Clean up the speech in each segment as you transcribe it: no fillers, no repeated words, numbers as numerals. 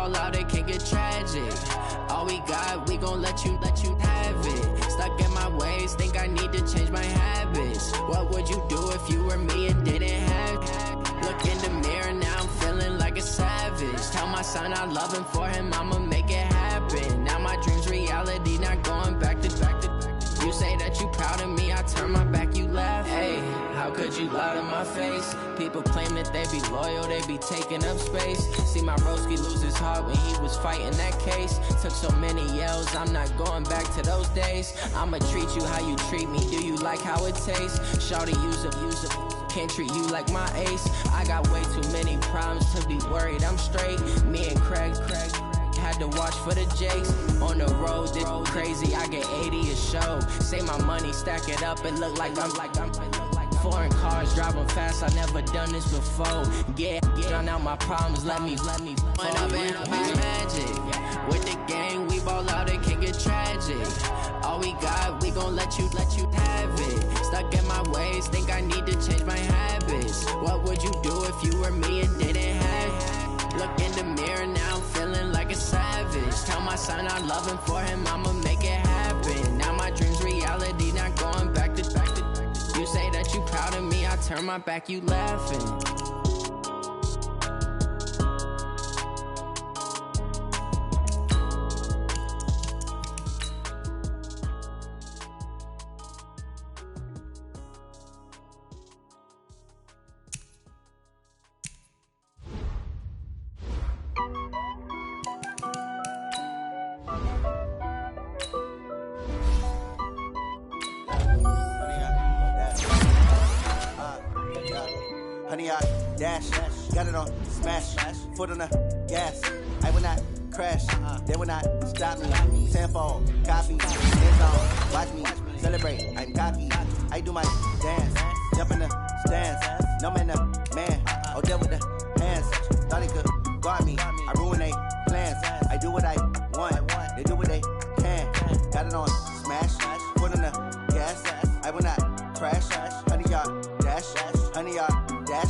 ball out, it can get tragic. All we got, we gon' let you have it. Stuck in my ways, think I need to change my habits. What would you do if you were me and didn't have it? Look in the mirror, now I'm feeling like a savage. Tell my son I love him, for him I'ma make it happen. Now my dream's reality, not going back to. You say that you proud of me, I turn my back, you laugh. Hey, how could you lie to my face? People claim that they be loyal, they be taking up space. See my broski lose his heart when he was fighting that case. Took so many yells, I'm not going back to those days. I'ma treat you how you treat me, do you like how it tastes? Shawty, use it. Can't treat you like my ace. I got way too many problems to be worried, I'm straight. Me and Craig had to watch for the Jakes. On the road, this crazy, I get 80 a show. Say my money, stack it up, it look like I'm foreign cars, driving fast, I never done this before. Drown out my problems, let me Went up and up my magic. With the gang, we ball out, it can get tragic. All we got, we gon' let you have it. Stuck in my ways, think I need to change my habits. What would you do if you were me and didn't have it? Look in the mirror, now I'm feeling like a savage. Tell my son I love him, for him I'ma make it happen. Now my dream's reality, not going back to. You say that you proud of me, I turn my back, you laughing. Honey, I dash, got it on smash, foot on the gas. I will not crash, they will not stop me. Tenfold, copy, hands on, watch me celebrate. I'm cocky, I do my dance, jump in the stands. No man, the man, oh, deal with the hands. Thought he could guard me, I ruin they plans. I do what I want, they do what they can. Got it on smash, foot on the gas. I will not crash, honey, y'all dash, honey, y'all dash,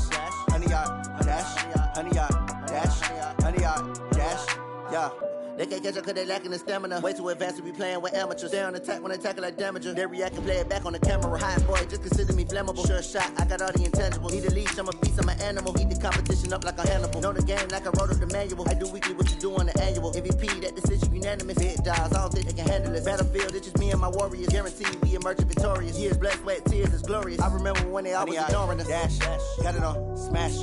honey, y'all dash, honey, y'all dash, honey, y'all dash, yeah. They can't catch up cause they lacking the stamina. Way too advanced to be playing with amateurs. Stay on attack when they tackle like damager. They react and play it back on the camera. Hot boy, just consider me flammable. Sure shot, I got all the intangibles. Need a leash, I'm a beast, I'm an animal. Heat the competition up like a Hannibal. Know the game like I wrote up the manual. I do weekly what you do on the annual. MVP, that decision unanimous. Hit dials, I don't think they can handle it. Battlefield, it's just me and my warriors. Guaranteed we emerge victorious. Years, blood, sweat, tears, it's glorious. I remember when they always ignoring us. Dash, got it on smash,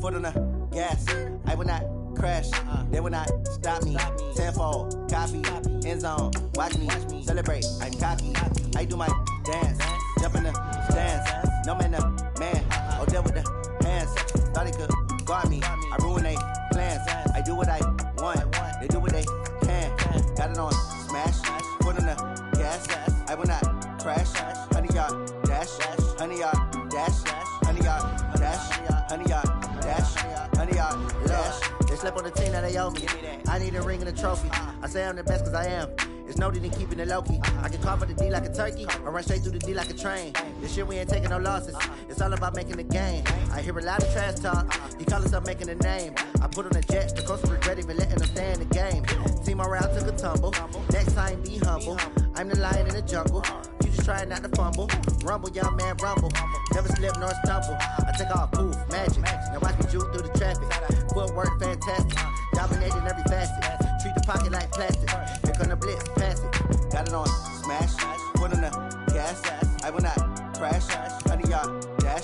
foot on the gas. I will not crash, they will not stop me. Tenfold, copy, end zone, watch me celebrate. I'm cocky, I do my dance, jump in the stands. No man, the man, oh, deal with the hands. Thought he could guard me, I ruin they plans. I do what I want, they do what they can. Got it on smash, foot on the gas. I will not crash, honey, y'all dash, honey, y'all dash, honey, y'all dash, honey, y'all dash, honey, y'all dash. They slept on the team, now they owe me. I need a ring and a trophy. I say I'm the best cause I am. It's no need in keeping it low-key. I can carve for the D like a turkey, or run straight through the D like a train. This shit we ain't taking no losses. It's all about making the game. I hear a lot of trash talk. You call us up making a name. I put on the jets, the coast regret even letting them stay in the game. Team around took a tumble. Next time be humble. I'm the lion in the jungle. You just trying not to fumble. Rumble, young man, rumble. Never slip nor stumble. I take off, poof, magic. Now watch me juke through the traffic. Footwork fantastic. Dominating every facet. Treat the pocket like plastic. Here come the blitz, pass it. Got it on smash, foot on the gas. I will not crash. Honey, y'all dash,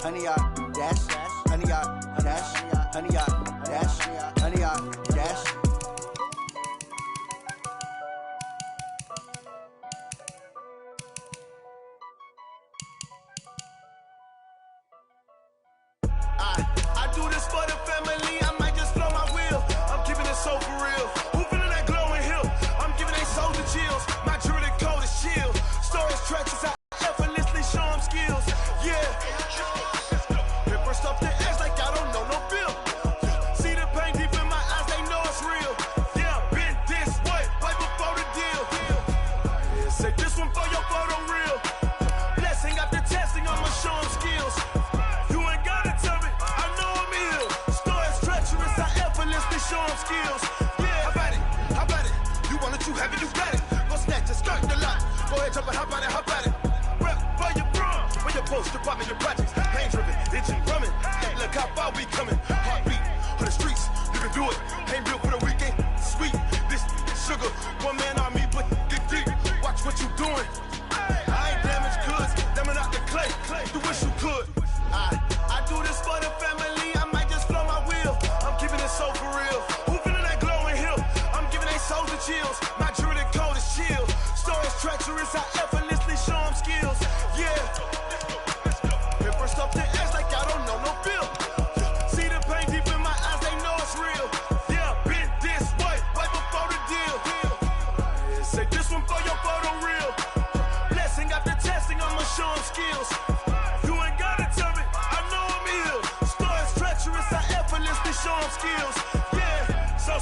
honey, y'all dash, honey, y'all dash, honey, y'all dash, honey, y'all dash. I do this for the family, I might just blow my wheel. I'm keeping it so for real. Who feeling that glowing hill? I'm giving they soldier chills. My jewelry cold as chill. Storage treacherous, I effortlessly show them skills. Yeah. Paper stuff the edge like I don't know no feel. See the pain deep in my eyes, they know it's real. Yeah, been this way, right before the deal. Yeah, say this one for your photo real. Blessing after testing, I'ma show them skills. You ain't gotta tell me, I know I'm ill. Storage treacherous, I effortlessly show them skills.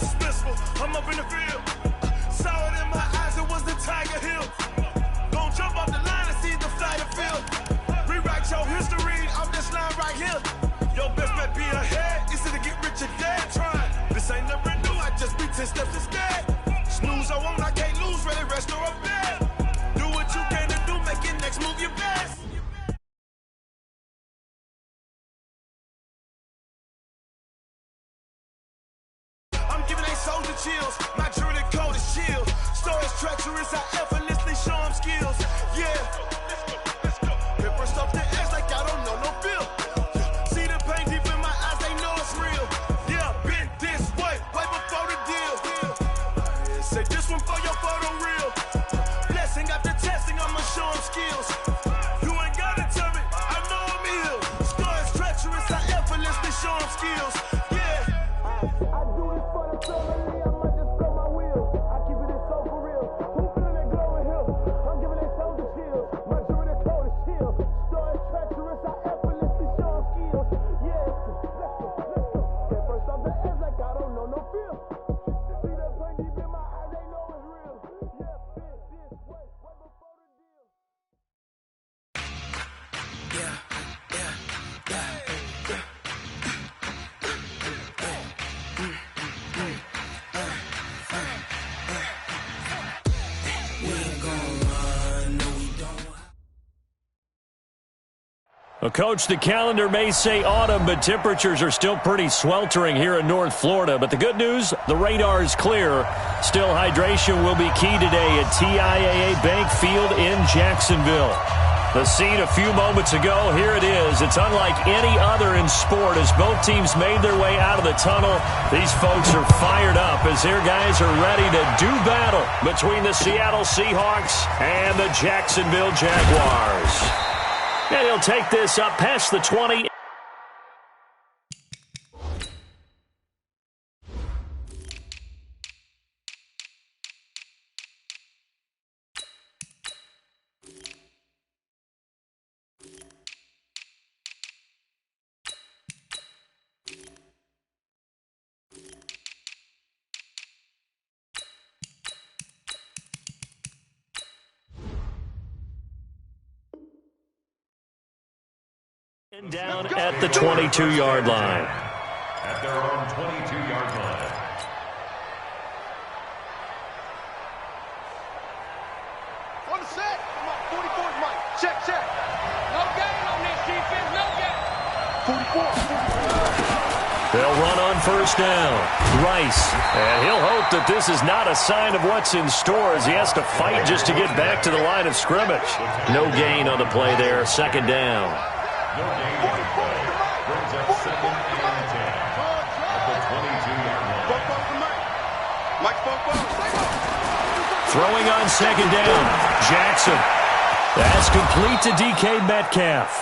dismissal. I'm up in the field. Saw it in my eyes, it was the Tiger Hill. Gon' jump off the line and see the fly the field. Rewrite your history off this line right here. Your best bet be ahead, easy to get rich or dead trying. This ain't never new, I just be 10 steps instead. Snooze I won't, I can't lose, ready, rest or a bed. Do what you can to do, make your next move your best. I'm giving they soldier chills, my jewelry code is chill. Stories treacherous, I effortlessly show them skills. Yeah, let's go. Pepper stuff the edge like I don't know no feel. See the pain deep in my eyes, they know it's real. Yeah, been this way before the deal. Say this one for your photo reel. Blessing after testing, I'ma show them skills. You ain't gotta tell me, I know I'm ill. Stories treacherous, I effortlessly show them skills. Yeah. I do this for the family, I might just blow my wheel. I keep it so for real. Who feeling that glowing hill? I'm giving they soldier chills. My jewelry code is chill. Stories treacherous, I effortlessly show them skills. Yeah, let's go. Get first off the edge like I don't know no feel. See that pain deep in my eyes, they know it's real. Yeah, been this way before the deal. Well, Coach, the calendar may say autumn, but temperatures are still pretty sweltering here in North Florida. But the good news, the radar is clear. Still, hydration will be key today at TIAA Bank Field in Jacksonville. The scene a few moments ago, here it is. It's unlike any other in sport as both teams made their way out of the tunnel. These folks are fired up as their guys are ready to do battle between the Seattle Seahawks and the Jacksonville Jaguars. And he'll take this up past the 20. Down at the 22-yard line. At their own 22-yard line. On the set. Come on, 44's Mike. Check. No gain on this defense, no gain. 44. They'll run on first down. Rice. And he'll hope that this is not a sign of what's in store as he has to fight just to get back to the line of scrimmage. No gain on the play there. Second down. No gain on the play. Brings up 2nd and 10 at the 22-yard line. Throwing on second down. Jackson. That's complete to DK Metcalf.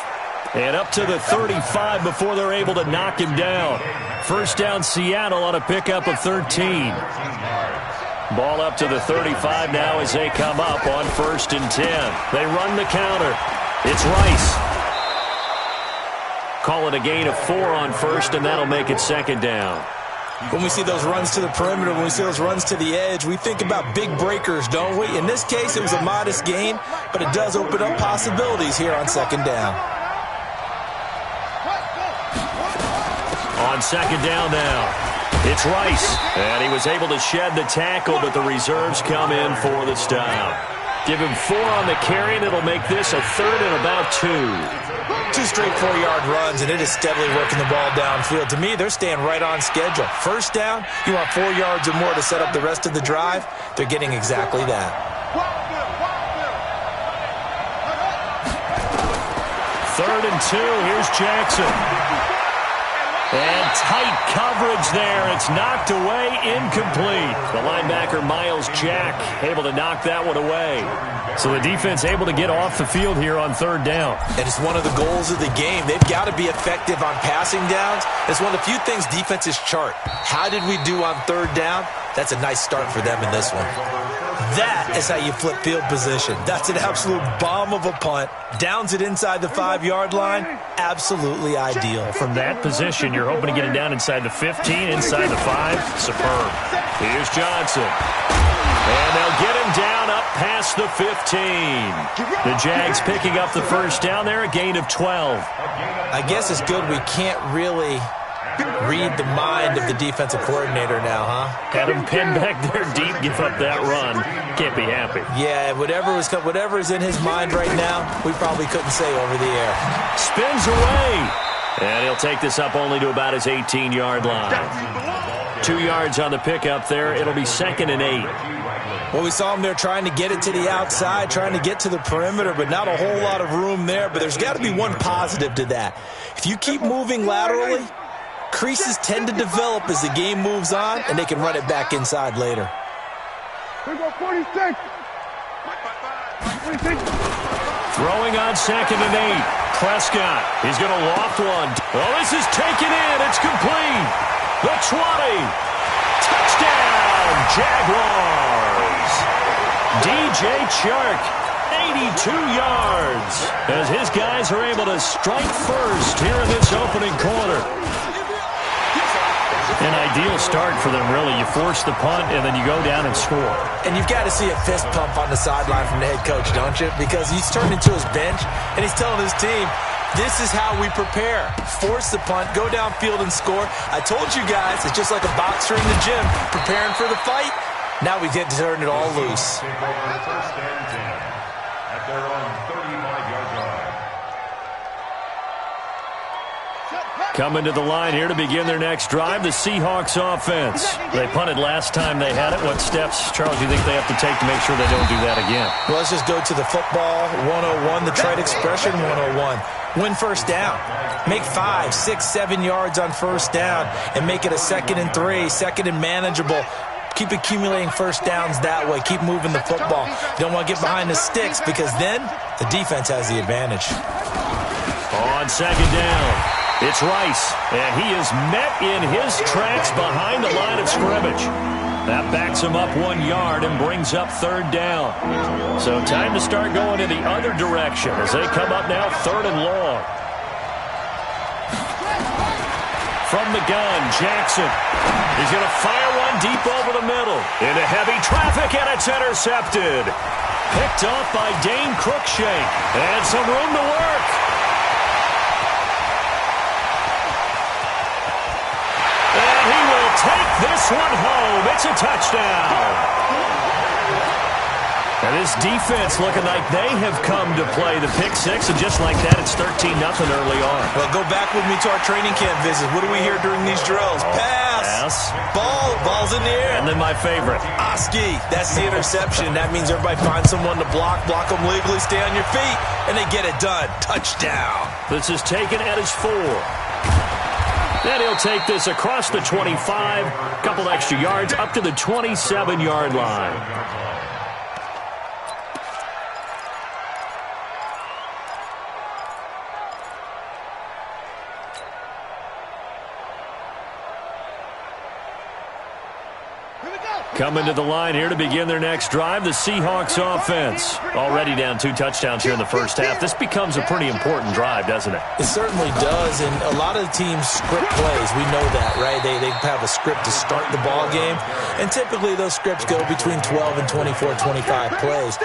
And up to the 35 before they're able to knock him down. First down Seattle on a pickup of 13. Ball up to the 35 now as they come up on 1st and 10. They run the counter. It's Rice. Call it a gain of 4 on first, and that'll make it second down. When we see those runs to the perimeter, when we see those runs to the edge, we think about big breakers, don't we? In this case, it was a modest gain, but it does open up possibilities here on second down. On second down now, it's Rice. And he was able to shed the tackle, but the reserves come in for the stop. Give him 4 on the carry, and it'll make this a 3rd and about 2. 2 straight 4-yard runs, and it is steadily working the ball downfield. To me, they're staying right on schedule. First down, you want 4 yards or more to set up the rest of the drive. They're getting exactly that. 3rd and 2, here's Jackson. And tight coverage there. It's knocked away, incomplete. The linebacker, Miles Jack, able to knock that one away. So the defense able to get off the field here on 3rd down. And it's one of the goals of the game. They've got to be effective on passing downs. It's one of the few things defenses chart. How did we do on 3rd down? That's a nice start for them in this one. That is how you flip field position. That's an absolute bomb of a punt. Downs it inside the 5-yard line. Absolutely ideal. From that position, you're hoping to get it down inside the 15, inside the 5. Superb. Here's Johnson. And they'll get him down up past the 15. The Jags picking up the first down there, a gain of 12. I guess it's good we can't really read the mind of the defensive coordinator now, huh? Had him pinned back there deep, give up that run. Can't be happy. Yeah, whatever is in his mind right now, we probably couldn't say over the air. Spins away. And he'll take this up only to about his 18-yard line. 2 yards on the pickup there. It'll be 2nd and 8. Well, we saw him there trying to get it to the outside, trying to get to the perimeter, but not a whole lot of room there. But there's got to be one positive to that. If you keep moving laterally, creases tend to develop as the game moves on, and they can run it back inside later. We go 46. Throwing on 2nd and 8. Prescott. He's going to loft one. Oh, this is taken in. It's complete. The 20. Touchdown, Jaguars. DJ Chark, 82 yards, as his guys are able to strike first here in this opening quarter. An ideal start for them, really. You force the punt, and then you go down and score. And you've got to see a fist pump on the sideline from the head coach, don't you? Because he's turned into his bench, and he's telling his team, this is how we prepare. Force the punt, go downfield and score. I told you guys, it's just like a boxer in the gym preparing for the fight. Now we get to turn it all loose. At their own 35-yard line. Coming to the line here to begin their next drive, the Seahawks offense. They punted last time they had it. What steps, Charles, do you think they have to take to make sure they don't do that again? Well, let's just go to the football 101, the trade expression 101. Win first down. Make 5, 6, 7 yards on first down and make it a 2nd and 3, 2nd and manageable. Keep accumulating first downs that way. Keep moving the football. You don't want to get behind the sticks because then the defense has the advantage. On 2nd down, it's Rice, and he is met in his tracks behind the line of scrimmage. That backs him up 1 yard and brings up 3rd down. So time to start going in the other direction as they come up now 3rd and long. From the gun, Jackson. He's going to fire one deep over the middle. Into heavy traffic, and it's intercepted. Picked off by Dane Cruikshank. And some room to work. And he will take this one home. It's a touchdown. And this defense looking like they have come to play the pick six, and just like that, it's 13-0 early on. Well, go back with me to our training camp visit. What do we hear during these drills? Pass. Ball's in the air. And then my favorite. Oski. That's the interception. That means everybody finds someone to block them legally, stay on your feet, and they get it done. Touchdown. This is taken at his 4. Then he'll take this across the 25, couple extra yards, up to the 27-yard line. Coming to the line here to begin their next drive, the Seahawks offense. Already down 2 touchdowns here in the first half. This becomes a pretty important drive, doesn't it? It certainly does, and a lot of the teams script plays. We know that, right? They have a script to start the ball game, and typically those scripts go between 12 and 24, 25 plays.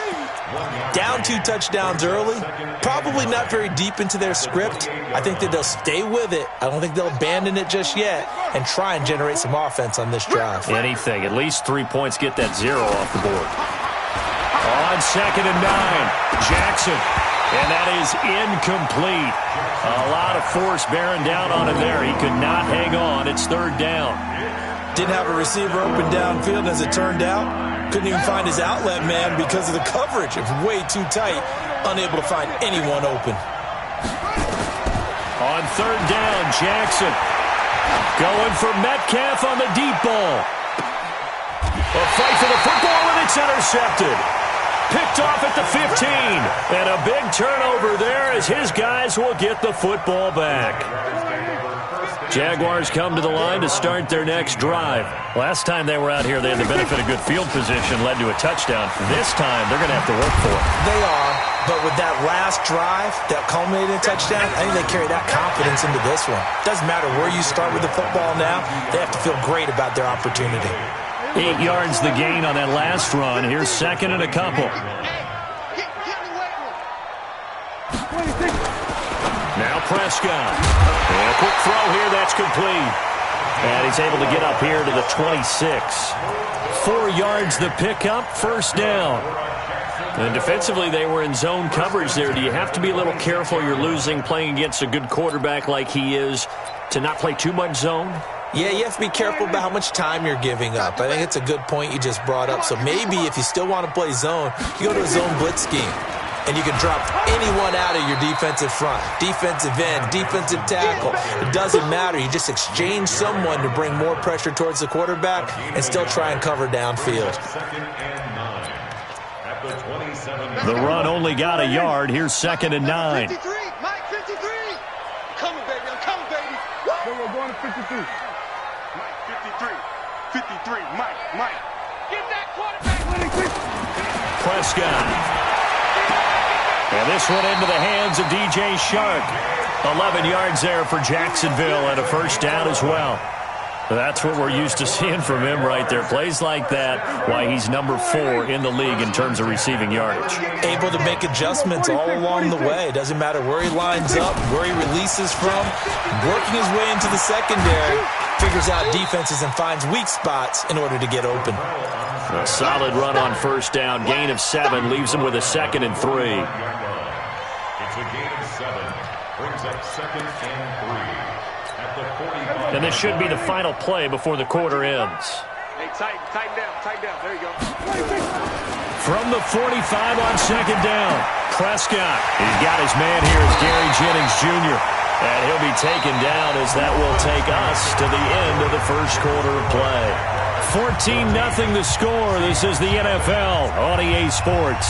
Down 2 touchdowns early, probably not very deep into their script. I think that they'll stay with it. I don't think they'll abandon it just yet and try and generate some offense on this drive. Anything. At least 3 points, get that 0 off the board. On 2nd and 9, Jackson. And that is incomplete. A lot of force bearing down on him there. He could not hang on. It's 3rd down. Didn't have a receiver open downfield, as it turned out. Couldn't even find his outlet man because of the coverage. It was way too tight. Unable to find anyone open. On 3rd down, Jackson. Going for Metcalf on the deep ball. A fight for the football, and it's intercepted. Picked off at the 15. And a big turnover there as his guys will get the football back. Jaguars come to the line to start their next drive. Last time they were out here, they had the benefit of good field position, led to a touchdown. This time, they're going to have to work for it. They are, but with that last drive that culminated in a touchdown, I think they carry that confidence into this one. Doesn't matter where you start with the football now, they have to feel great about their opportunity. 8 yards the gain on that last run. Here's second and a couple. Now Prescott. And a quick throw here, that's complete. And he's able to get up here to the 26. 4 yards the pickup, first down. And defensively, they were in zone coverage there. Do you have to be a little careful? You're losing playing against a good quarterback like he is to not play too much zone? Yeah, you have to be careful about how much time you're giving up. I think it's a good point you just brought up. So maybe if you still want to play zone, you go to a zone blitz scheme. And you can drop anyone out of your defensive front, defensive end, defensive tackle. It doesn't matter. You just exchange someone to bring more pressure towards the quarterback and still try and cover downfield. The run only got a yard. Here's second and 9. 53, Mike, 53. I'm coming, baby. I'm coming, baby. We're going to 53. Mike, 53. 53, Mike. Get that quarterback. Prescott. And this one into the hands of DJ Shark. 11 yards there for Jacksonville and a first down as well. That's what we're used to seeing from him right there. Plays like that, why he's number 4 in the league in terms of receiving yardage. Able to make adjustments all along the way. Doesn't matter where he lines up, where he releases from. Working his way into the secondary. Figures out defenses and finds weak spots in order to get open. A solid run on first down. Gain of 7 leaves him with a second and 3. It's a gain of 7. Brings up second and 3. At the 45. And this should be the final play before the quarter ends. Hey, tighten down. There you go. From the 45 on second down, Prescott. He's got his man here. It's Gary Jennings Jr. And he'll be taken down as that will take us to the end of the first quarter of play. 14-0 the score. This is the NFL on EA Sports.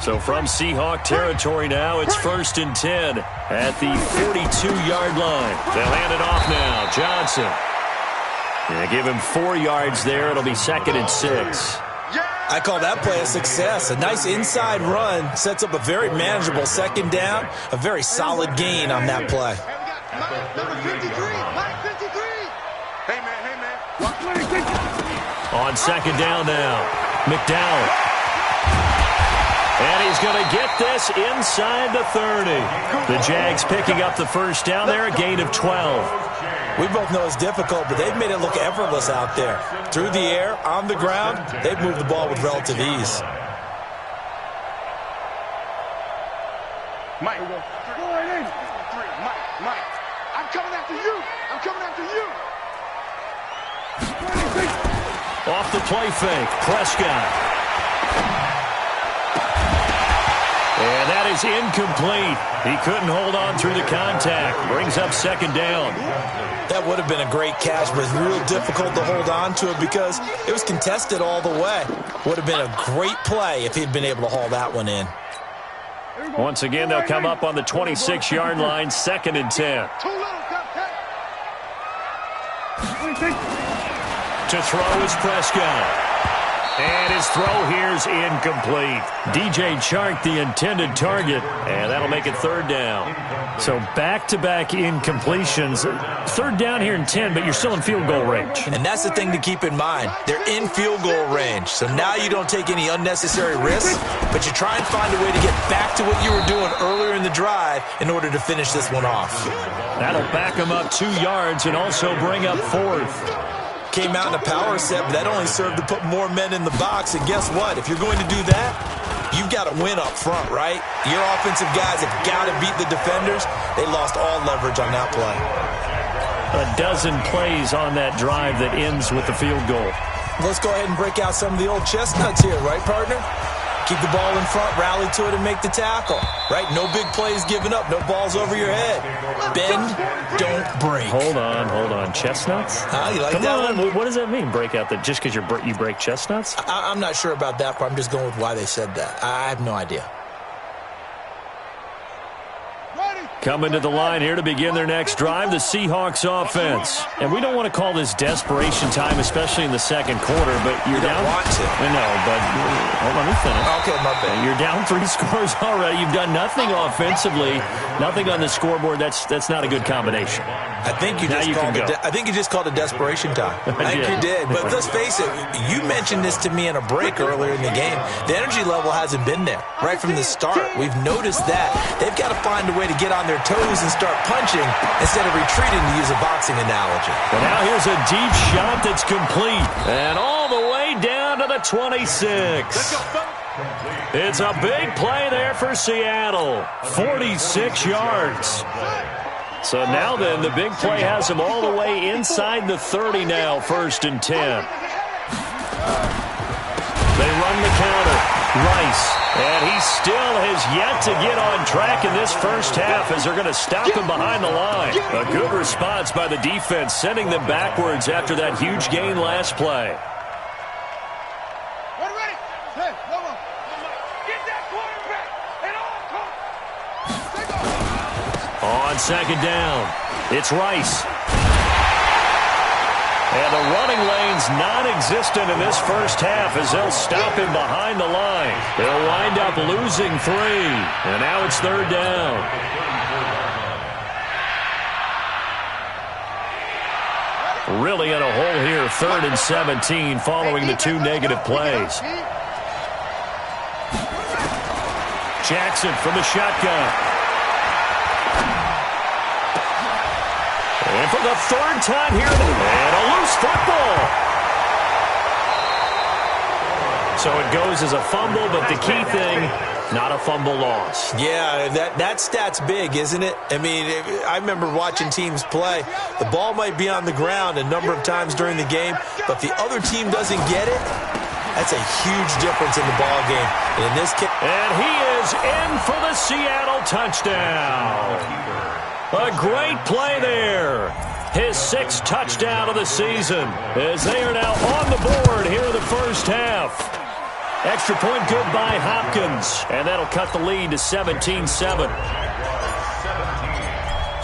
So from Seahawk territory now, it's first and 10 at the 42-yard line. They'll hand it off now. Johnson. Yeah, give him 4 yards there. It'll be second and 6. I call that play a success. A nice inside run sets up a very manageable second down. A very solid gain on that play. Number 53, Mike 53. Hey, man. On second down now, McDowell. And he's going to get this inside the 30. The Jags picking up the first down there, a gain of 12. We both know it's difficult, but they've made it look effortless out there. Through the air, on the ground, they've moved the ball with relative ease. Mike. Mike. I'm coming after you. Off the play fake, Prescott. And that is incomplete. He couldn't hold on through the contact. Brings up second down. That would have been a great catch, but it's real difficult to hold on to it because it was contested all the way. Would have been a great play if he'd been able to haul that one in. Once again, they'll come up on the 26-yard line, second and 10. To throw is Prescott. And his throw here's incomplete. DJ Chark, the intended target, and that'll make it third down. So back-to-back incompletions. Third down here in 10, but you're still in field goal range. And that's the thing to keep in mind. They're in field goal range. So now you don't take any unnecessary risks, but you try and find a way to get back to what you were doing earlier in the drive in order to finish this one off. That'll back him up 2 yards and also bring up fourth. Came out in a power set, but that only served to put more men in the box. And guess what? If you're going to do that, you've got to win up front, right? Your offensive guys have got to beat the defenders. They lost all leverage on that play. A dozen plays on that drive that ends with the field goal. Let's go ahead and break out some of the old chestnuts here, right, partner? Keep the ball in front, rally to it, and make the tackle, right? No big plays given up, no balls over your head. Bend, don't break. Hold on. Chestnuts? You like Come that on. one? What does that mean, break out? Just because you break chestnuts? I'm not sure about that part. I'm just going with why they said that. I have no idea. Coming to the line here to begin their next drive, the Seahawks offense. And we don't want to call this desperation time, especially in the second quarter, but you're down. Don't want to. I know, but hold on, let me finish. Okay, my bad. You're down 3 scores already. You've done nothing offensively, nothing on the scoreboard. That's not a good combination. I think you just called it desperation time. I think you did. But let's face it, you mentioned this to me in a break earlier in the game. The energy level hasn't been there right from the start. We've noticed that. They've got to find a way to get on their toes and start punching instead of retreating, to use a boxing analogy. Well, now here's a deep shot that's complete. And all the way down to the 26. It's a big play there for Seattle. 46 yards. So now then, the big play has them all the way inside the 30 now, 1st and 10. They run the counter. Rice. And he still has yet to get on track in this first half as they're going to stop him behind the line. A good response by the defense, sending them backwards after that huge gain last play. On second down, it's Rice. And the running lane's non-existent in this first half as they'll stop him behind the line. They'll wind up losing 3. And now it's 3rd down. Really in a hole here, 3rd and 17 following the 2 negative plays. Jackson from the shotgun. And for the 3rd time here, and a loose football. So it goes as a fumble, but the key thing, not a fumble loss. Yeah, that stat's big, isn't it? I mean, I remember watching teams play. The ball might be on the ground a number of times during the game, but if the other team doesn't get it, that's a huge difference in the ball game. And in this case, and he is in for the Seattle touchdown. A great play there. His 6th touchdown of the season as they are now on the board here in the first half. Extra point good by Hopkins. And that'll cut the lead to 17-7.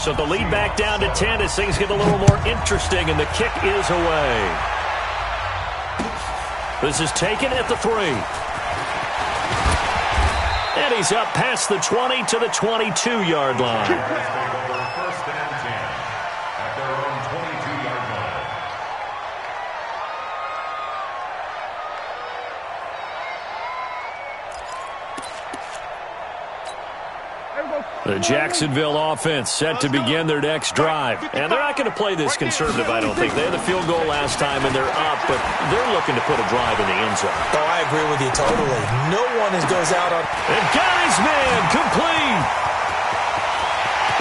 So the lead back down to 10 as things get a little more interesting, and the kick is away. This is taken at the 3. And he's up past the 20 to the 22-yard line. The Jacksonville offense set to begin their next drive. And they're not going to play this conservative, I don't think. They had the field goal last time, and they're up, but they're looking to put a drive in the end zone. Oh, I agree with you totally. No one goes out on... And got his man complete.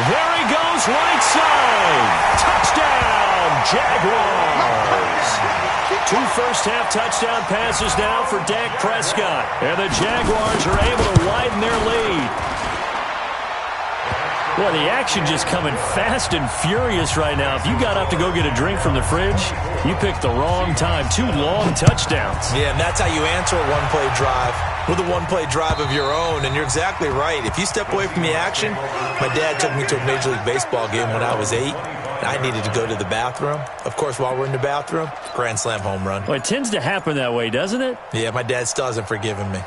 There he goes, right side. Touchdown, Jaguars. 2 first-half touchdown passes now for Dak Prescott. And the Jaguars are able to widen their lead. Well, the action just coming fast and furious right now. If you got up to go get a drink from the fridge, you picked the wrong time. 2 long touchdowns. Yeah, and that's how you answer a one-play drive with a one-play drive of your own. And you're exactly right. If you step away from the action, my dad took me to a Major League Baseball game when I was 8. And I needed to go to the bathroom. Of course, while we're in the bathroom, grand slam home run. Well, it tends to happen that way, doesn't it? Yeah, my dad still hasn't forgiven me.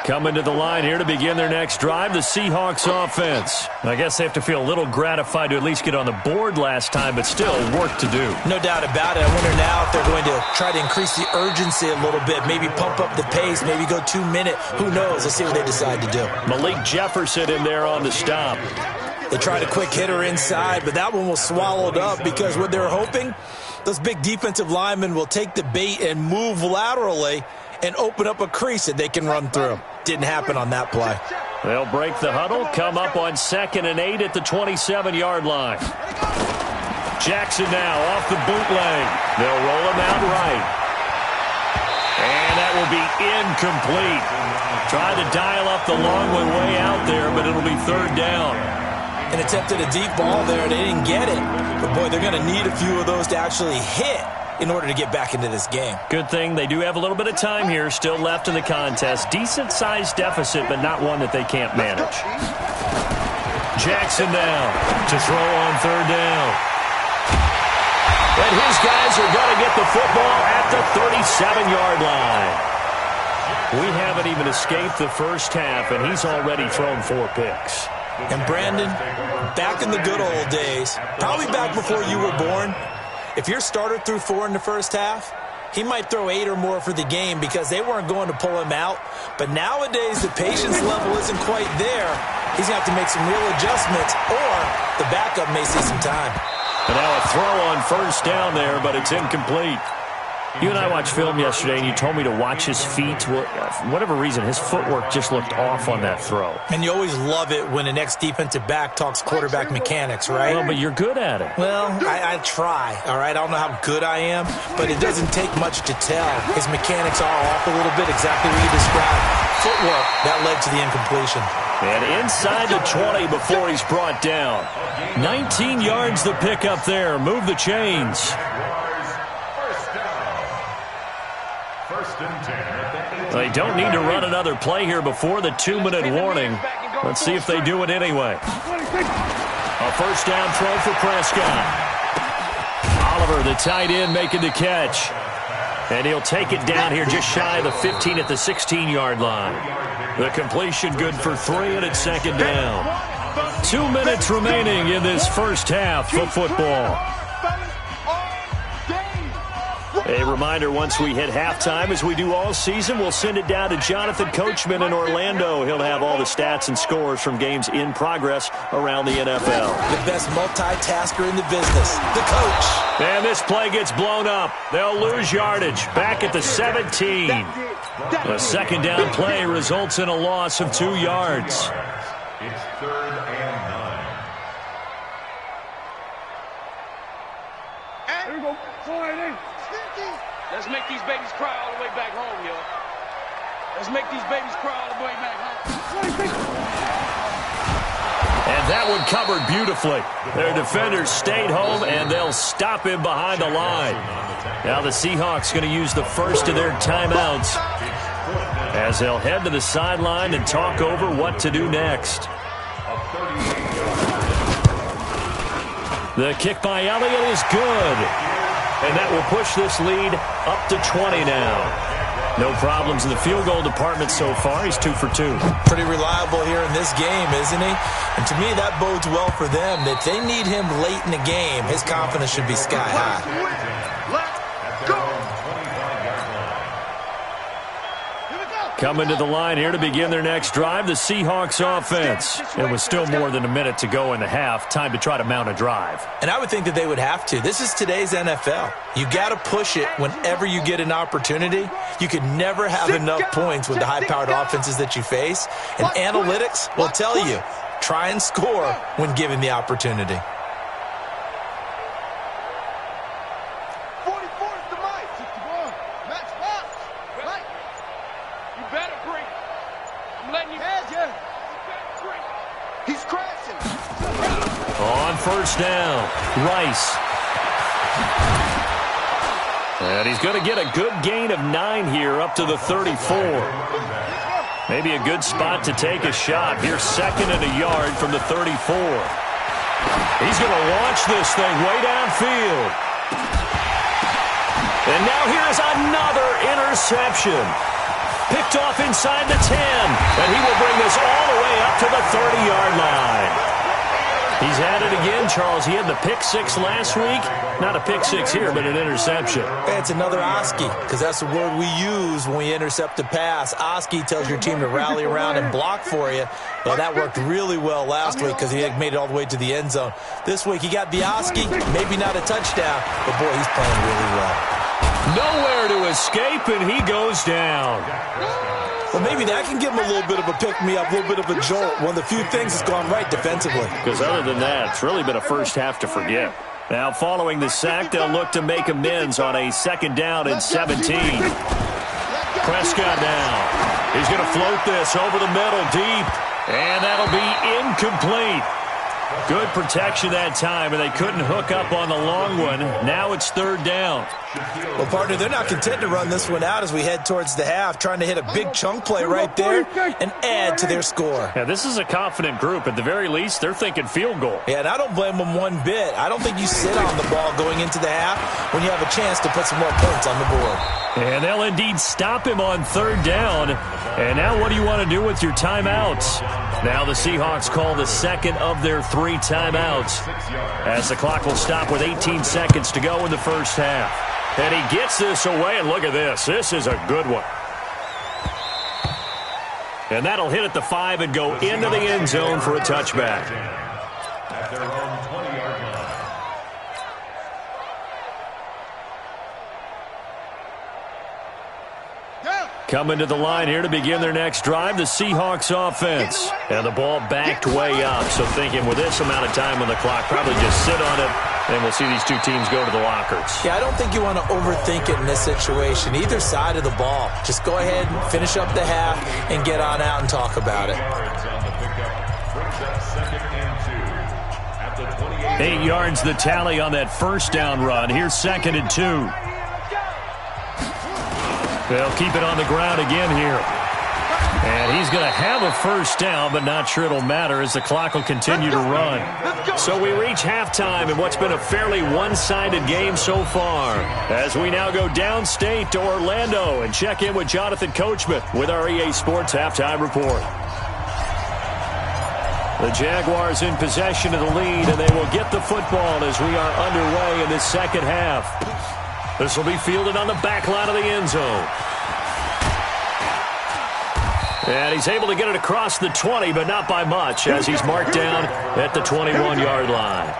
Coming to the line here to begin their next drive, the Seahawks offense. I guess they have to feel a little gratified to at least get on the board last time, but still work to do. No doubt about it. I wonder now if they're going to try to increase the urgency a little bit, maybe pump up the pace, maybe go 2-minute. Who knows? Let's see what they decide to do. Malik Jefferson in there on the stop. They tried a quick hitter inside, but that one was swallowed up because what they're hoping, those big defensive linemen will take the bait and move laterally and open up a crease that they can run through. Didn't happen on that play. They'll break the huddle, come up on 2nd and 8 at the 27-yard line. Jackson now off the bootleg. They'll roll him out right. And that will be incomplete. Tried to dial up the long one way out there, but it'll be 3rd down. And attempted a deep ball there. They didn't get it. But, boy, they're going to need a few of those to actually hit in order to get back into this game. Good thing they do have a little bit of time here still left in the contest. Decent-sized deficit, but not one that they can't manage. Jackson now to throw on third down. And his guys are going to get the football at the 37-yard line. We haven't even escaped the first half, and he's already thrown 4 picks. And Brandon, back in the good old days, probably back before you were born, if your starter threw 4 in the first half, he might throw 8 or more for the game because they weren't going to pull him out. But nowadays, the patience level isn't quite there. He's going to have to make some real adjustments, or the backup may see some time. And now a throw on first down there, but it's incomplete. You and I watched film yesterday, and you told me to watch his feet. For whatever reason, his footwork just looked off on that throw. And you always love it when an ex-defensive back talks quarterback mechanics, right? Well, but you're good at it. Well, I try, all right? I don't know how good I am, but it doesn't take much to tell. His mechanics are off a little bit, exactly what you described. Footwork, that led to the incompletion. And inside the 20 before he's brought down. 19 yards the pickup there. Move the chains. They don't need to run another play here before the 2-minute warning. Let's see if they do it anyway. A first down throw for Prescott. Oliver, the tight end, making the catch. And he'll take it down here just shy of the 15 at the 16-yard line. The completion good for 3, and it's second down. 2 minutes remaining in this first half of football. A reminder, once we hit halftime, as we do all season, we'll send it down to Jonathan Coachman in Orlando. He'll have all the stats and scores from games in progress around the NFL. The best multitasker in the business, the coach. And this play gets blown up. They'll lose yardage back at the 17. The second down play results in a loss of 2 yards. It's 3rd and 9. There we go. Let's make these babies cry all the way back home, yo. Let's make these babies cry all the way back home. And that one covered beautifully. Their defenders stayed home, and they'll stop him behind the line. Now the Seahawks going to use the first of their timeouts as they'll head to the sideline and talk over what to do next. The kick by Elliott is good. And that will push this lead up to 20 now. No problems in the field goal department so far. He's 2 for 2. Pretty reliable here in this game, isn't he? And to me, that bodes well for them. If they need him late in the game, his confidence should be sky high. Coming to the line here to begin their next drive, the Seahawks offense. And with still more than a minute to go in the half, time to try to mount a drive. And I would think that they would have to. This is today's NFL. You got to push it whenever you get an opportunity. You could never have enough points with the high-powered offenses that you face. And analytics will tell you, try and score when given the opportunity. First down, Rice. And he's going to get a good gain of 9 here up to the 34. Maybe a good spot to take a shot. Here's 2nd and a yard from the 34. He's going to launch this thing way downfield. And now here's another interception. Picked off inside the 10. And he will bring this all the way up to the 30-yard line. He's had it again, Charles. He had the pick 6 last week. Not a pick 6 here, but an interception. It's another Oski, because that's the word we use when we intercept a pass. Oski tells your team to rally around and block for you. Well, that worked really well last week because he had made it all the way to the end zone. This week he got the Oski, maybe not a touchdown, but boy, he's playing really well. Nowhere to escape, and he goes down. Well, maybe that can give him a little bit of a pick-me-up, a little bit of a jolt. One of the few things that's gone right defensively. Because other than that, it's really been a first half to forget. Now, following the sack, they'll look to make amends on a 2nd down and 17. Prescott now. He's going to float this over the middle deep. And that'll be incomplete. Good protection that time, and they couldn't hook up on the long one. Now it's third down. Well, partner, they're not content to run this one out as we head towards the half, trying to hit a big chunk play right there and add to their score. Yeah, this is a confident group. At the very least, they're thinking field goal. Yeah, and I don't blame them one bit. I don't think you sit on the ball going into the half when you have a chance to put some more points on the board. And they'll indeed stop him on third down. And now what do you want to do with your timeouts? Now the Seahawks call the second of their 3 timeouts, as the clock will stop with 18 seconds to go in the first half. And he gets this away, and look at this. This is a good one. And that'll hit at the 5 and go into the end zone for a touchback. At their own 20-yard line. Coming to the line here to begin their next drive, the Seahawks offense. And the ball backed way up, so thinking with this amount of time on the clock, probably just sit on it, and we'll see these two teams go to the lockers. Yeah, I don't think you want to overthink it in this situation. Either side of the ball. Just go ahead and finish up the half and get on out and talk about it. 8 yards the tally on that first down run. Here's 2nd and 2. They'll keep it on the ground again here. And he's going to have a first down, but not sure it'll matter as the clock will continue to run. So we reach halftime in what's been a fairly one-sided game so far, as we now go downstate to Orlando and check in with Jonathan Coachman with our EA Sports Halftime Report. The Jaguars in possession of the lead, and they will get the football as we are underway in this second half. This will be fielded on the back line of the end zone. And he's able to get it across the 20, but not by much, as he's marked down at the 21-yard line.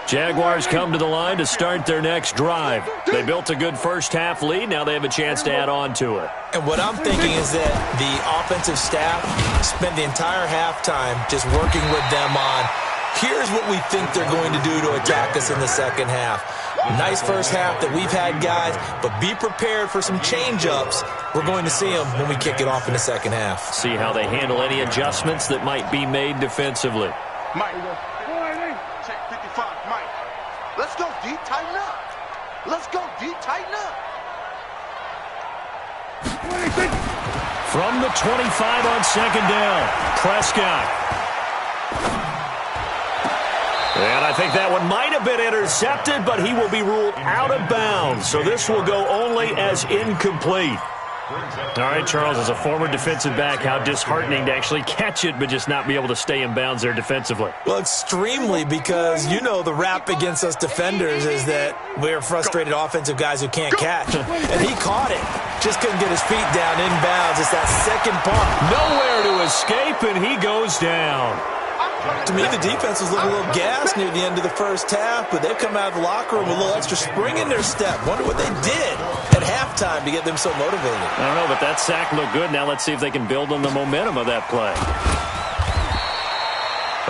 Jaguars come to the line to start their next drive. They built a good first-half lead. Now they have a chance to add on to it. And what I'm thinking is that the offensive staff spent the entire halftime just working with them on, here's what we think they're going to do to attack us in the second half. Nice first half that we've had, guys, but be prepared for some change-ups. We're going to see them when we kick it off in the second half. See how they handle any adjustments that might be made defensively. Mike, check 55, Mike. Let's go deep, tighten up. Let's go deep, tighten up. From the 25 on 2nd down, Prescott. And I think that one might have been intercepted, but he will be ruled out of bounds. So this will go only as incomplete. All right, Charles, as a former defensive back, how disheartening to actually catch it but just not be able to stay in bounds there defensively. Well, extremely, because you know the rap against us defenders is that we're frustrated offensive guys who can't catch. And he caught it. Just couldn't get his feet down in bounds. It's that second pump. Nowhere to escape, and he goes down. To me, the defense was looking a little gassed near the end of the first half, but they've come out of the locker room with a little extra spring in their step. Wonder what they did at halftime to get them so motivated. I don't know, but that sack looked good. Now let's see if they can build on the momentum of that play.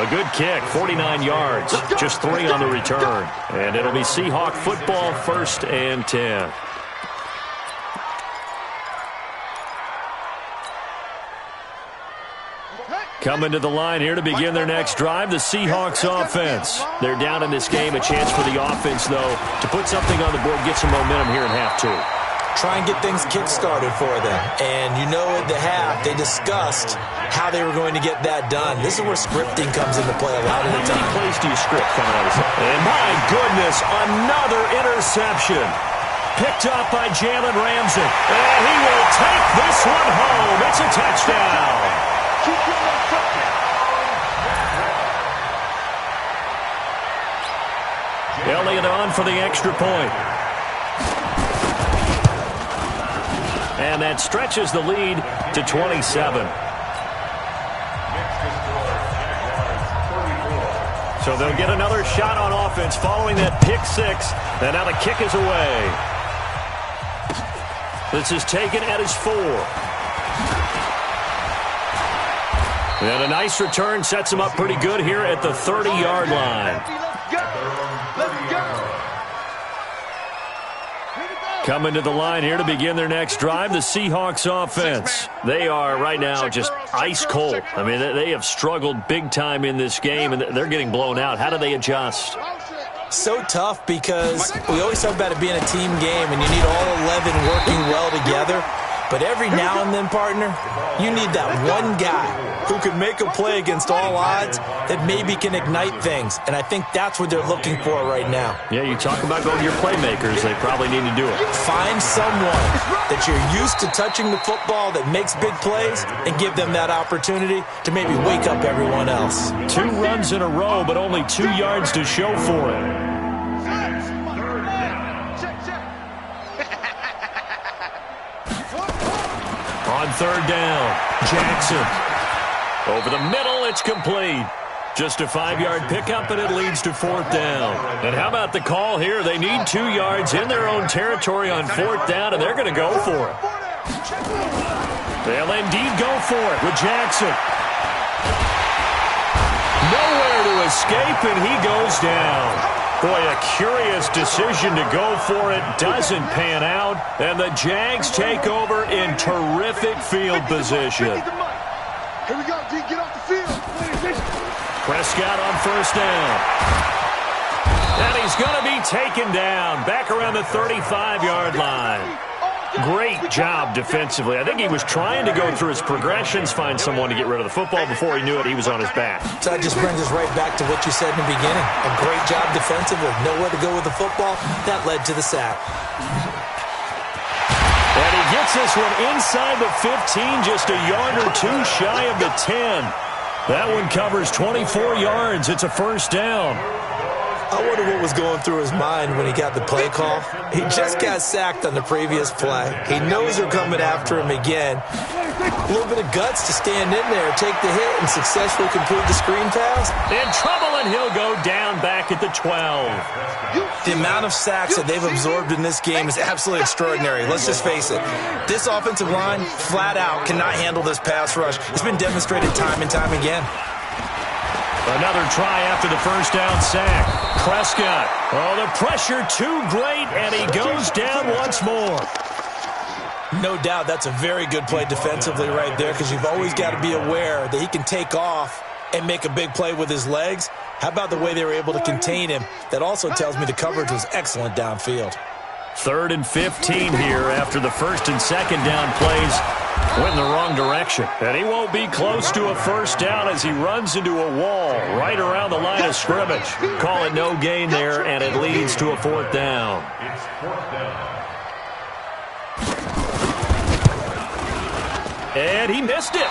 A good kick, 49 yards, just 3 on the return. And it'll be Seahawk football, 1st and 10. Coming to the line here to begin their next drive, the Seahawks offense. They're down in this game. A chance for the offense, though, to put something on the board, get some momentum here in half 2. Try and get things kick-started for them. And you know at the half, they discussed how they were going to get that done. This is where scripting comes into play a lot of the time. How many plays do you script coming out of this? And my goodness, another interception. Picked up by Jalen Ramsey. And he will take this one home. It's a touchdown. Elliott on for the extra point. And that stretches the lead to 27. So they'll get another shot on offense following that pick 6. And now the kick is away. This is taken at his 4. And a nice return sets him up pretty good here at the 30-yard line. Coming to the line here to begin their next drive, the Seahawks offense. They are right now just ice cold. I mean, they have struggled big time in this game, and they're getting blown out. How do they adjust? So tough because we always talk about it being a team game, and you need all 11 working well together. But every now and then, partner, you need that one guy who can make a play against all odds that maybe can ignite things. And I think that's what they're looking for right now. Yeah, you talk about going to your playmakers. They probably need to do it. Find someone that you're used to touching the football that makes big plays and give them that opportunity to maybe wake up everyone else. 2 runs in a row, but only 2 yards to show for it. On 3rd down, Jackson. Over the middle, it's complete. Just a 5-yard pickup, and it leads to 4th down. And how about the call here? They need 2 yards in their own territory on 4th down, and they're going to go for it. They'll indeed go for it with Jackson. Nowhere to escape, and he goes down. Boy, a curious decision to go for it. Doesn't pan out. And the Jags take over in terrific field position. Here we go, D. Get off the field. Prescott on 1st down. And he's going to be taken down. Back around the 35-yard line. Great job defensively. I think he was trying to go through his progressions, find someone to get rid of the football. Before he knew it, he was on his back. So that just brings us right back to what you said in the beginning. A great job defensively. Nowhere to go with the football. That led to the sack. And he gets this one inside the 15, just a yard or 2 shy of the 10. That one covers 24 yards. It's a 1st down. I wonder what was going through his mind when he got the play call. He just got sacked on the previous play. He knows they're coming after him again. A little bit of guts to stand in there, take the hit, and successfully complete the screen pass. In trouble, and he'll go down back at the 12. The amount of sacks that they've absorbed in this game is absolutely extraordinary. Let's just face it. This offensive line, flat out, cannot handle this pass rush. It's been demonstrated time and time again. Another try after the 1st down sack. Prescott. Oh, the pressure too great, and he goes down once more. No doubt that's a very good play defensively right there, because you've always got to be aware that he can take off and make a big play with his legs. How about the way they were able to contain him? That also tells me the coverage was excellent downfield. 3rd and 15 here after the 1st and 2nd down plays went in the wrong direction. And he won't be close to a 1st down as he runs into a wall right around the line of scrimmage. Call it no gain there, and it leads to a 4th down. It's 4th down. And he missed it.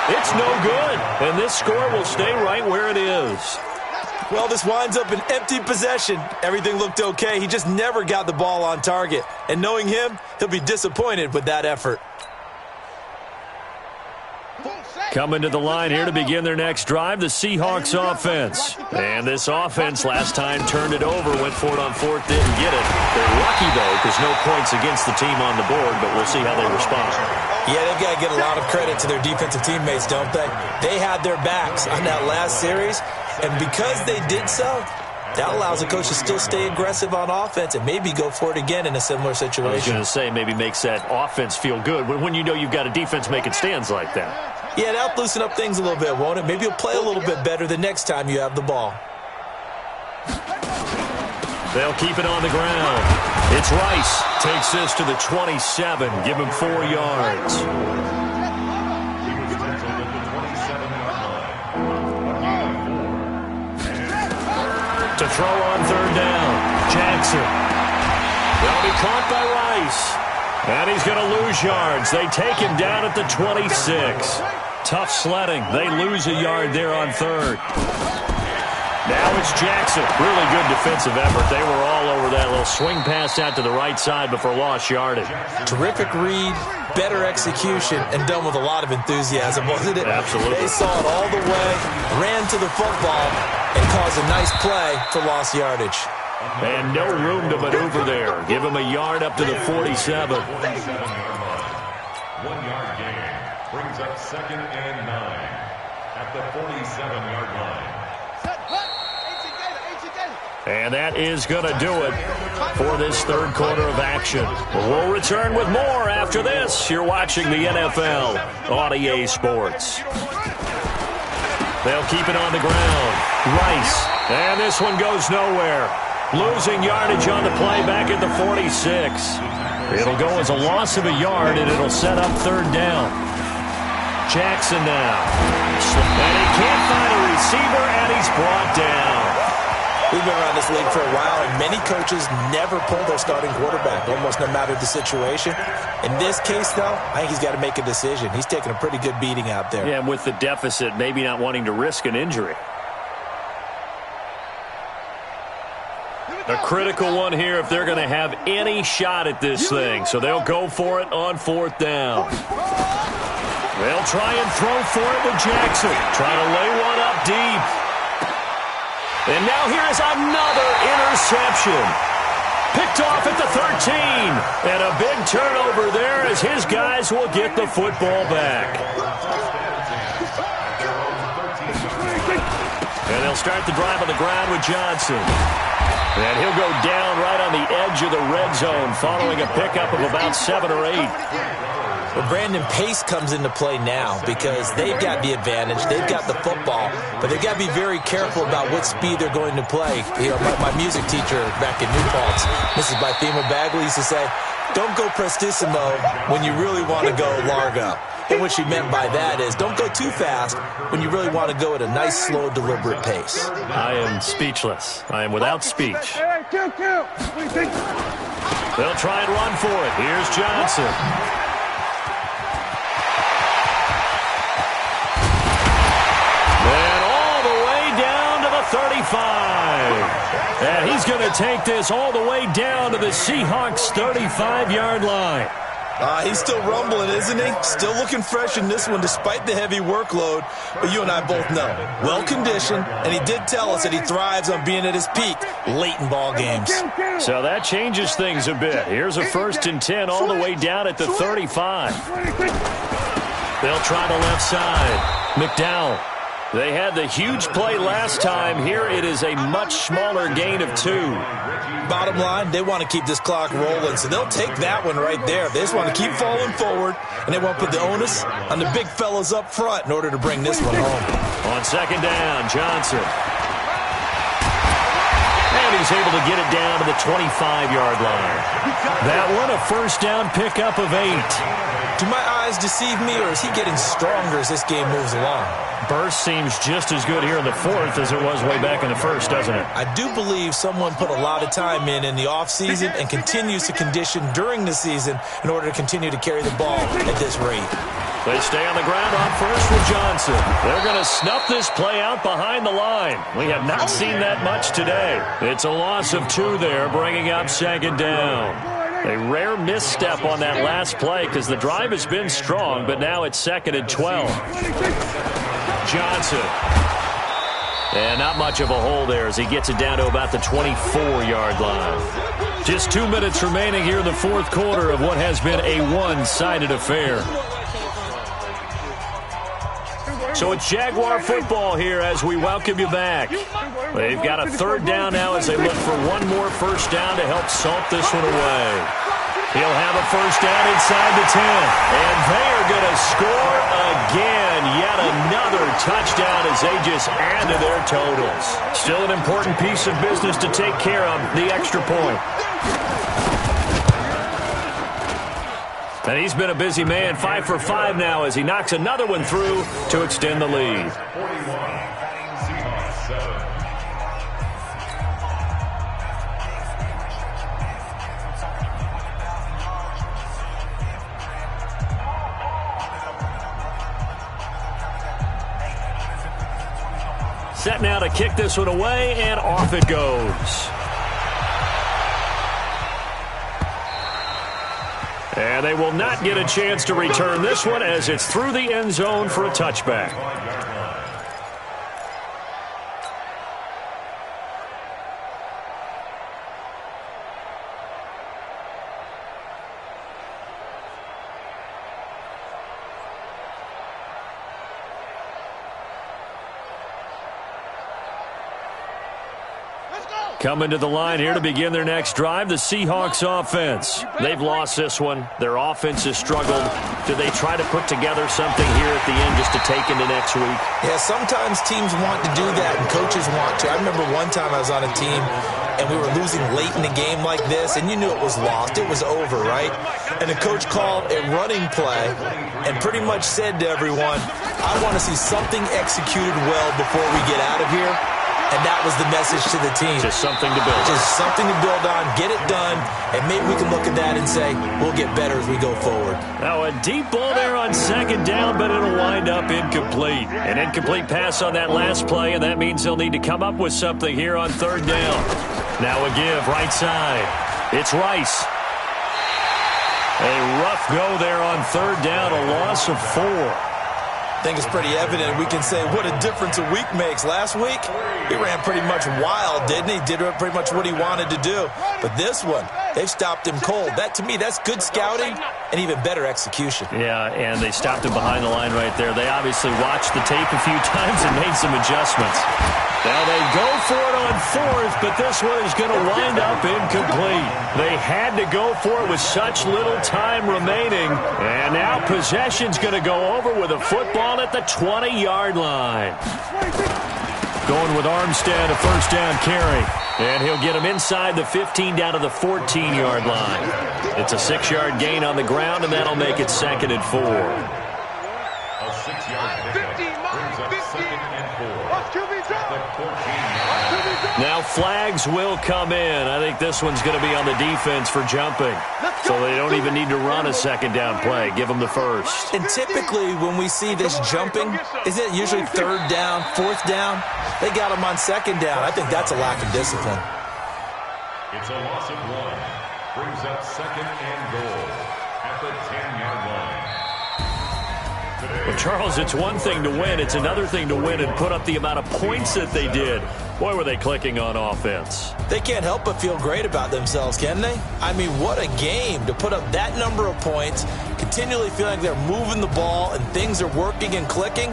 It's no good. And this score will stay right where it is. Well, this winds up an empty possession. Everything looked okay. He just never got the ball on target. And knowing him, he'll be disappointed with that effort. Coming to the line here to begin their next drive, the Seahawks offense. And this offense last time turned it over, went for it on 4th, didn't get it. They're lucky, though, because no points against the team on the board, but we'll see how they respond. Yeah, they've got to get a lot of credit to their defensive teammates, don't they? They had their backs on that last series, and because they did so, that allows the coach to still stay aggressive on offense and maybe go for it again in a similar situation. I was going to say, maybe makes that offense feel good when you know you've got a defense making stands like that. Yeah, that'll loosen up things a little bit, won't it? Maybe you'll play a little bit better the next time you have the ball. They'll keep it on the ground. It's Rice. Takes this to the 27. Give him 4 yards. He was tackled at the 27-yard line. To throw on 3rd down. Jackson. They'll be caught by Rice. And he's going to lose yards. They take him down at the 26. Tough sledding. They lose a yard there on 3rd. Now it's Jackson. Really good defensive effort. They were all over that little swing pass out to the right side before lost yardage. Terrific read, better execution, and done with a lot of enthusiasm, wasn't it? Absolutely. They saw it all the way, ran to the football, and caused a nice play for lost yardage. And no room to maneuver there. Give him a yard up to the 47. 1-yard gain brings up 2nd and 9 at the 47-yard line. And that is going to do it for this third quarter of action. We'll return with more after this. You're watching the NFL on EA Sports. They'll keep it on the ground. Rice. And this one goes nowhere. Losing yardage on the play back at the 46. It'll go as a loss of a yard, and it'll set up third down. Jackson now. And he can't find a receiver, and he's brought down. We've been around this league for a while, and many coaches never pull their starting quarterback, almost no matter the situation. In this case, though, I think he's got to make a decision. He's taking a pretty good beating out there. Yeah, and with the deficit, maybe not wanting to risk an injury. A critical one here if they're going to have any shot at this thing. So they'll go for it on fourth down. They'll try and throw for it with Jackson. Try to lay one up deep. And now here's another interception. Picked off at the 13. And a big turnover there as his guys will get the football back. And they'll start the drive on the ground with Johnson. And he'll go down right on the edge of the red zone following a pickup of about 7 or 8. Well, Brandon, pace comes into play now because they've got the advantage. They've got the football, but they've got to be very careful about what speed they're going to play. You know, my music teacher back in New Paltz, Mrs. Bythema Bagley, used to say, don't go prestissimo when you really want to go largo. And what she meant by that is don't go too fast when you really want to go at a nice, slow, deliberate pace. I am speechless. I am without speech. Hey, kill. What do you think? They'll try and run for it. Here's Johnson. And all the way down to the 35. And he's going to take this all the way down to the Seahawks' 35-yard line. He's still rumbling, isn't he? Still looking fresh in this one despite the heavy workload. But you and I both know, well-conditioned, and he did tell us that he thrives on being at his peak late in ball games. So that changes things a bit. Here's a 1st and 10 all the way down at the 35. They'll try the left side. McDowell. They had the huge play last time. Here it is a much smaller gain of 2. Bottom line, they want to keep this clock rolling, so they'll take that one right there. They just want to keep falling forward, and they want to put the onus on the big fellas up front in order to bring this one home. On 2nd down, Johnson. And he's able to get it down to the 25-yard line. That one, a 1st down pickup of 8. Do my eyes deceive me, or is he getting stronger as this game moves along? Burst seems just as good here in the 4th as it was way back in the 1st, doesn't it? I do believe someone put a lot of time in the offseason and continues to condition during the season in order to continue to carry the ball at this rate. They stay on the ground on first with Johnson. They're going to snuff this play out behind the line. We have not seen that much today. It's a loss of 2 there, bringing up 2nd down. A rare misstep on that last play because the drive has been strong, but now it's 2nd and 12. Johnson. And not much of a hole there as he gets it down to about the 24-yard line. Just 2 minutes remaining here in the 4th quarter of what has been a one-sided affair. So it's Jaguar football here as we welcome you back. They've got a 3rd down now as they look for one more 1st down to help salt this one away. He'll have a 1st down inside the 10. And they are going to score again. Yet another touchdown as they just add to their totals. Still an important piece of business to take care of, the extra point. And he's been a busy man, 5 for 5 now as he knocks another one through to extend the lead. Set now to kick this one away, and off it goes. And they will not get a chance to return this one as it's through the end zone for a touchback. Let's go! Coming to the line here to begin their next drive, the Seahawks offense. They've lost this one. Their offense has struggled. Do they try to put together something here at the end just to take into next week? Yeah, sometimes teams want to do that and coaches want to. I remember one time I was on a team and we were losing late in the game like this, and you knew it was lost. It was over, right? And the coach called a running play and pretty much said to everyone, I want to see something executed well before we get out of here. And that was the message to the team. Just something to build on. Just something to build on, get it done, and maybe we can look at that and say, we'll get better as we go forward. Now a deep ball there on second down, but it'll wind up incomplete. An incomplete pass on that last play, and that means they'll need to come up with something here on third down. Now a give, right side. It's Rice. A rough go there on third down, a loss of 4. I think it's pretty evident. We can say what a difference a week makes. Last week, he ran pretty much wild, didn't he? Did pretty much what he wanted to do. But this one, they've stopped him cold. That, to me, that's good scouting and even better execution. Yeah, and they stopped him behind the line right there. They obviously watched the tape a few times and made some adjustments. Now they go for it on fourth, but this one is going to wind up incomplete. They had to go for it with such little time remaining. And now possession's going to go over with a football at the 20-yard line. Going with Armstead, a first down carry. And he'll get him inside the 15 down to the 14-yard line. It's a 6-yard gain on the ground, and that'll make it 2nd and 4. A 6-yard pickup brings up 2nd and 4. Now flags will come in. I think this one's going to be on the defense for jumping. So they don't even need to run a second down play. Give them the first. And typically when we see this jumping, is it usually third down, fourth down? They got him on second down. I think that's a lack of discipline. It's a loss of 1. Brings up 2nd and goal at the 10-yard line. Well, Charles, it's one thing to win. It's another thing to win and put up the amount of points that they did. Boy, were they clicking on offense. They can't help but feel great about themselves, can they? I mean, what a game to put up that number of points, continually feeling like they're moving the ball and things are working and clicking.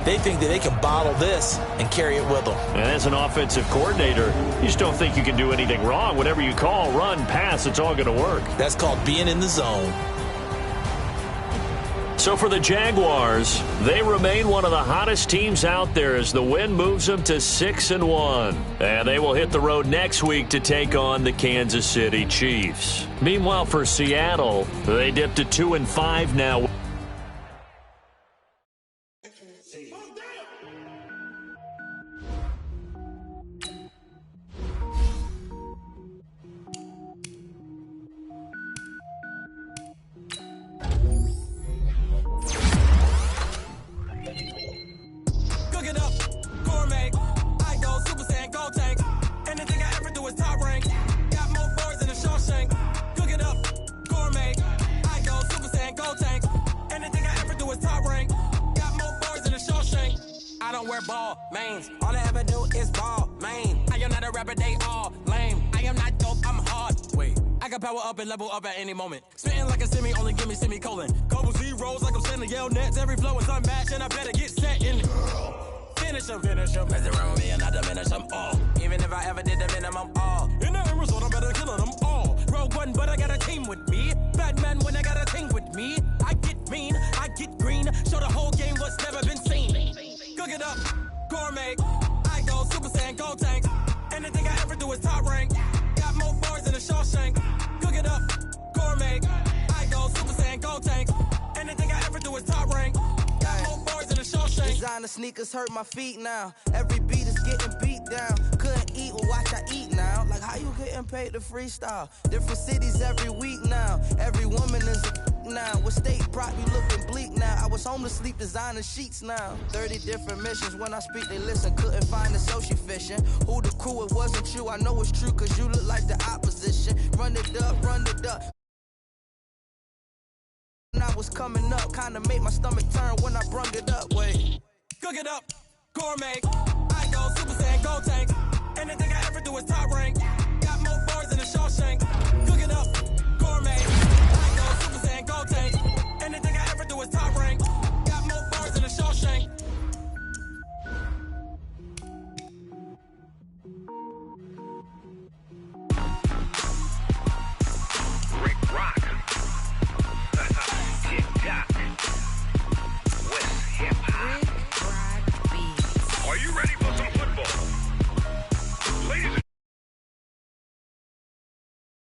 They think that they can bottle this and carry it with them. And as an offensive coordinator, you just don't think you can do anything wrong. Whatever you call, run, pass, it's all going to work. That's called being in the zone. So for the Jaguars, they remain one of the hottest teams out there as the win moves them to 6-1. And they will hit the road next week to take on the Kansas City Chiefs. Meanwhile, for Seattle, they dipped to 2-5 now. Ball, mains. All I ever do is ball, main. I am not a rapper, they all lame. I am not dope, I'm hard. Wait, I can power up and level up at any moment. Spitting like a semi, only give me semicolon. Couple zeros like I'm sending yell nets. Every flow is unmatched, and I better get set in. Finish them. Mess around with me and I diminish them all. Even if I ever did the minimum, all. In the end result, I'm better killing them all. Rogue one, but I got a team with me. Batman when I got a team with me. I get mean, I get green. Show the whole game what's never been seen. Cook it up, gourmet. I go Super Saiyan, gold tank. Anything I ever do is top rank. Got more bars than a Shawshank. Cook it up, gourmet. I go Super Saiyan, gold tank. Anything I ever do is top rank. Got more bars than a Shawshank. Designer sneakers hurt my feet now. Every beat is getting beat down. Couldn't eat, well watch I eat now. Like how you getting paid to freestyle? Different cities every week now. Every woman is a now. With state prop, you looking bleak now. I was home to sleep, designer sheets now. 30 different missions. When I speak, they listen. Couldn't find the social fishing. Who the crew, it wasn't you. I know it's true, cause you look like the opposition. Run it up, run it up. When I was coming up, kinda made my stomach turn when I brung it up. Wait. Cook it up, gourmet. I go Super Saiyan, gold tank. Anything I ever do is top rank.